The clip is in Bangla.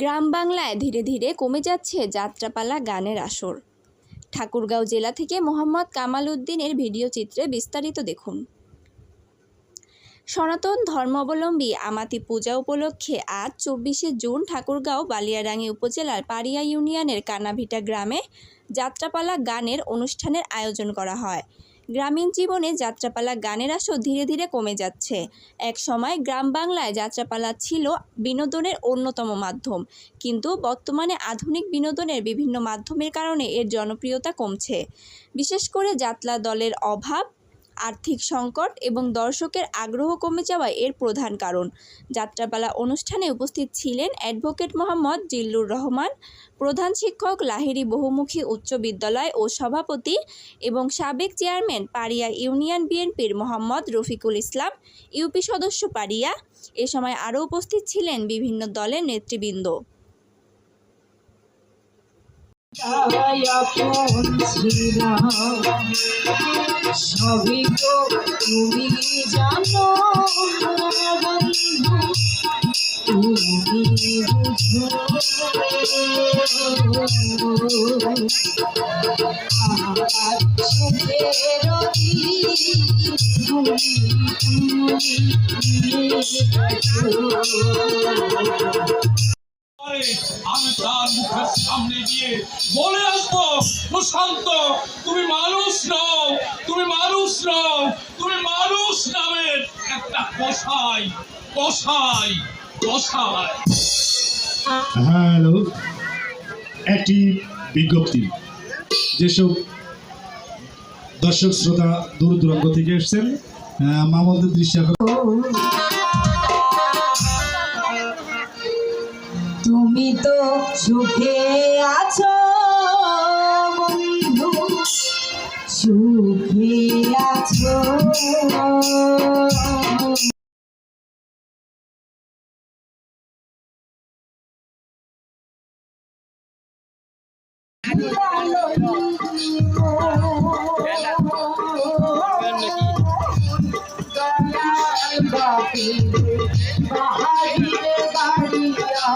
গ্রাম বাংলায় ধীরে ধীরে কমে যাচ্ছে যাত্রাপালা গানের আসর। ঠাকুরগাঁও জেলা থেকে মোহাম্মদ কামাল উদ্দিনের ভিডিও চিত্রে বিস্তারিত দেখুন। সনাতন ধর্মাবলম্বী আমাতি পূজা উপলক্ষে আজ ২৪শে জুন ঠাকুরগাঁও বালিয়াডাঙ্গি উপজেলার পাড়িয়া ইউনিয়নের কানাভিটা গ্রামে যাত্রাপালা গানের অনুষ্ঠানের আয়োজন করা হয়। গ্রামীণ জীবনে যাত্রাপালা গানের আসর ধীরে ধীরে কমে যাচ্ছে। এক সময় গ্রাম বাংলায় যাত্রাপালা ছিল বিনোদনের অন্যতম মাধ্যম, কিন্তু বর্তমানে আধুনিক বিনোদনের বিভিন্ন মাধ্যমের কারণে এর জনপ্রিয়তা কমছে। বিশেষ করে যাত্রা দলের অভাব, আর্থিক সংকট এবং দর্শকের আগ্রহ কমে যাওয়ায় এর প্রধান কারণ। যাত্রাপালা অনুষ্ঠানে উপস্থিত ছিলেন অ্যাডভোকেট মোহাম্মদ জিল্লুর রহমান, প্রধান শিক্ষক লাহিড়ী বহুমুখী উচ্চ বিদ্যালয় ও সভাপতি এবং সাবেক চেয়ারম্যান পাড়িয়া ইউনিয়ন বিএনপির মোহাম্মদ রফিকুল ইসলাম, ইউপি সদস্য পাড়িয়া। এ সময় আরও উপস্থিত ছিলেন বিভিন্ন দলের নেতৃবৃন্দ। সবই তো তুমি জানো বন্ধু, তুমি বুঝো আমার চোখের আমি তার মুখের সামনে গিয়ে বলে আসবো, প্রশান্ত তুমি মানুষ নও, তুমি মানুষ নও, তুমি মানুষ নামের একটা কসাই কসাই কসাই। হ্যালো, একটি বিজ্ঞপ্তি। যেসব দর্শক শ্রোতা দূর দূরান্ত থেকে এসছেন, মামলদের দৃশ্য তুমি তো সুখে আছো বন্ধু, সুখে আছো। বাহারির বাড়িয়া